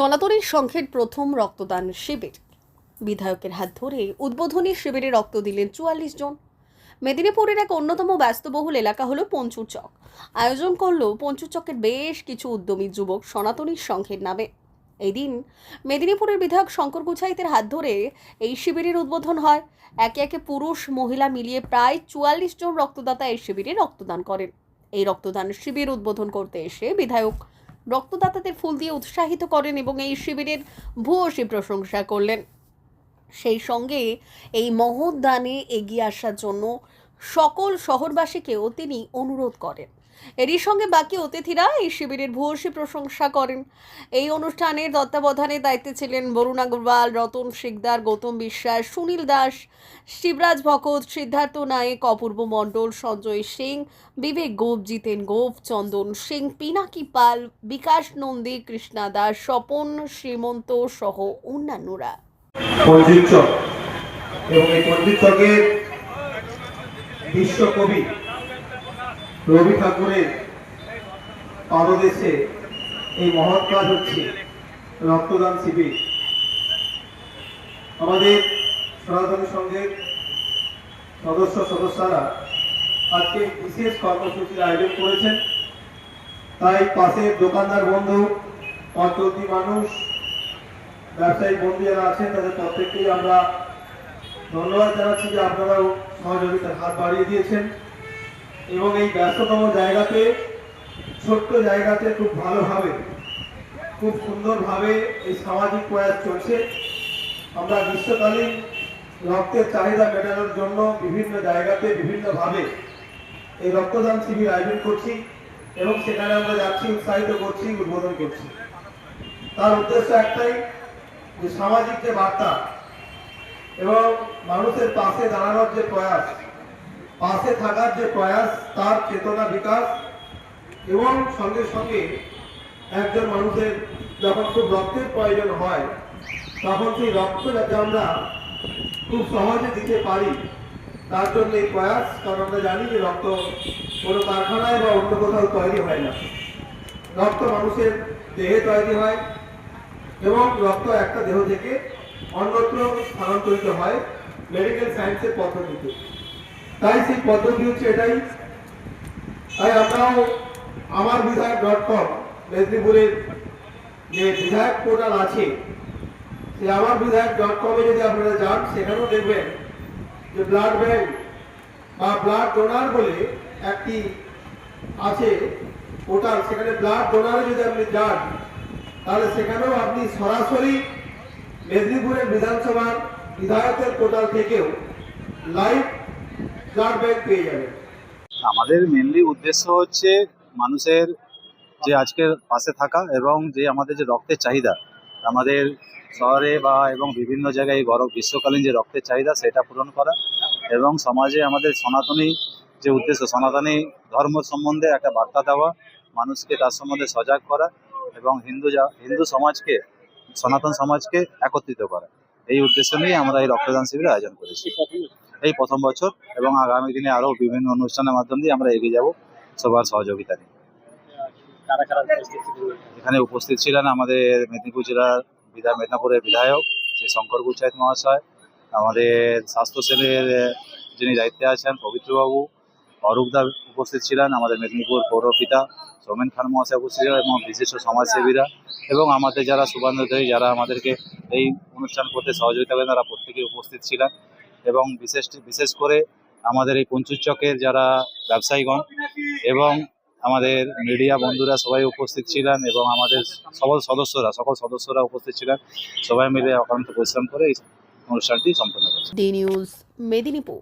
সনাতনী সংঘের প্রথম রক্তদান শিবির। বিধায়কের হাত ধরে উদ্বোধনী শিবিরে রক্ত দিলেন 44 জন। মেদিনীপুরের এক অন্যতম ব্যস্তবহুল এলাকা হলো পঞ্চুর চক। আয়োজন করলো পঞ্চুর চকের বেশ কিছু উদ্যমী যুবক সনাতনী সংঘের নামে। এই দিন মেদিনীপুরের বিধায়ক শঙ্কর গুছাইতের হাত ধরে এই শিবিরের উদ্বোধন হয়। একে একে পুরুষ মহিলা মিলিয়ে প্রায় 44 জন রক্তদাতা এই শিবিরে রক্তদান করেন। এই রক্তদান শিবির উদ্বোধন করতে এসে বিধায়ক রক্তদাতাদের ফুল দিয়ে উৎসাহিত করেন এবং এই শিবিরের ভূয়সী প্রশংসা করলেন। সেই সঙ্গে এই মহৎ দানে এগিয়ে আসার জন্য সকল শহরবাসীকেও তিনি অনুরোধ করেন। এরই সঙ্গে বাকি অতিথিরা এই শিবিরের ভূয়সী প্রশংসা করেন। এই অনুষ্ঠানের তত্ত্বাবধানের দায়িত্বে ছিলেন বরুণ আগরওয়াল, রতন শিকদার, গৌতম বিশ্বাস, সুনীল দাস, শিবরাজ ভকত, সিদ্ধার্থ নায়েক, অপূর্ব মণ্ডল, সঞ্জয় সিং, বিবেক গোপ, জিতেন গোপ, চন্দন সিং, পিনাকি পাল, বিকাশ নন্দী, কৃষ্ণা দাস, স্বপন শ্রীমন্ত সহ অন্যান্যরা। পঞ্চুর চক এবং এই পঞ্চুর চকের বিশ্বকবি রবি ঠাকুরের পাদদেশে এই মহৎ কাজ হচ্ছে রক্তদান শিবির। আমাদের সনাতনী সংঘের সদস্যরা আজকে বিশেষ কর্মসূচির আয়োজন করেছেন। তাই পাশের দোকানদার বন্ধু, পথচলতি মানুষ, ব্যবসায়িক বন্ধু যারা আছেন তাদের প্রত্যেককেই আমরা ধন্যবাদ জানাচ্ছি যে আপনারাও সহযোগিতার হাত বাড়িয়ে দিয়েছেন এবং এই ব্যস্ততম জায়গাতে, ছোট্ট জায়গাতে খুব ভালোভাবে, খুব সুন্দরভাবে এই সামাজিক প্রয়াস চলছে। আমরা গ্রীষ্মকালীন রক্তের চাহিদা মেটানোর জন্য বিভিন্ন জায়গাতে বিভিন্নভাবে এই রক্তদান শিবির আয়োজন করছি এবং সেখানে আমরা যাচ্ছি, উৎসাহিত করছি, উদ্বোধন করছি। তার উদ্দেশ্য একটাই যে সামাজিক যে বার্তা এবং মানুষের পাশে দাঁড়ানোর যে প্রয়াস, পাশে থাকার যে প্রয়াস, তার চেতনা বিকাশ এবং সঙ্গে সঙ্গে একজন মানুষের যখন খুব রক্তের প্রয়োজন হয় তখন সেই রক্ত যাতে আমরা খুব সহজে দিতে পারি তার জন্য এই প্রয়াস। কারণ আমরা জানি যে রক্ত কোনো কারখানায় বা অন্য কোথাও তৈরি হয় না, রক্ত মানুষের দেহে তৈরি হয় এবং রক্ত একটা দেহ থেকে অন্যত্র স্থানান্তরিত হয় মেডিকেল সায়েন্সের পদ্ধতিতে। তাই সেই পদ্ধতি হচ্ছে এটাই। তাই আমরাও আমার বিধায়ক.com মেদিনীপুরের যে বিধায়ক পোর্টাল আছে, সেই আমার বিধায়ক.com-এ যদি আপনারা যান সেখানেও দেখবেন যে ব্লাড ব্যাংক বা ব্লাড ডোনার বলে একটি আছে পোর্টাল। সেখানে ব্লাড ডোনারে যদি আপনি যান তাহলে সেখানেও আপনি সরাসরি মেদিনীপুরের বিধানসভার বিধায়কের পোর্টাল থেকেও লাইভ ব্লাড ব্যাংক পেয়ে যাবেন। আমাদের মেনলি উদ্দেশ্য হচ্ছে মানুষের যে আজকের পাশে থাকা এবং যে আমাদের যে রক্তের চাহিদা আমাদের শহরে বা এবং বিভিন্ন জায়গায় গ্রীষ্মকালীন যে রক্তের চাহিদা সেটা পূরণ করা এবং সমাজে আমাদের সনাতনী যে উদ্দেশ্য, সনাতনী ধর্ম সম্বন্ধে একটা বার্তা দেওয়া, মানুষকে তার সম্বন্ধে সজাগ করা এবং হিন্দু সমাজকে, সনাতন সমাজকে একত্রিত করা, এই উদ্দেশ্য নিয়ে আমরা এই রক্তদান শিবিরের আয়োজন করেছি এই প্রথম বছর এবং আগামী দিনে আরও বিভিন্ন অনুষ্ঠানের মাধ্যম দিয়ে আমরা এগিয়ে যাব সবার সহযোগিতা নিয়ে। এখানে উপস্থিত ছিলেন আমাদের মেদিনীপুর জেলার মেদিনীপুরের বিধায়ক শ্রী শঙ্কর গুছাইত মহাশয়, আমাদের স্বাস্থ্য সেলের যিনি দায়িত্বে আছেন পবিত্রবাবু, অরূপদা উপস্থিত ছিলেন, আমাদের মেদিনীপুর পৌরপিতা সৌমেন খান মহাশয় উপস্থিত ছিলেন এবং বিশিষ্ট সমাজসেবীরা এবং আমাদের যারা শুভানুধ্যায়ী যারা আমাদেরকে এই অনুষ্ঠান করতে সহযোগিতা করেন তারা প্রত্যেকেই উপস্থিত ছিলেন এবং বিশেষ করে আমাদের এই পঞ্চুর চকের যারা ব্যবসায়ীগণ এবং আমাদের মিডিয়া বন্ধুরা সবাই উপস্থিত ছিলেন এবং আমাদের সকল সদস্যরা উপস্থিত ছিলেন। সবাই মিলে অক্লান্ত পরিশ্রম করে এই অনুষ্ঠানটি সম্পন্ন করেছে। D news, Medinipur.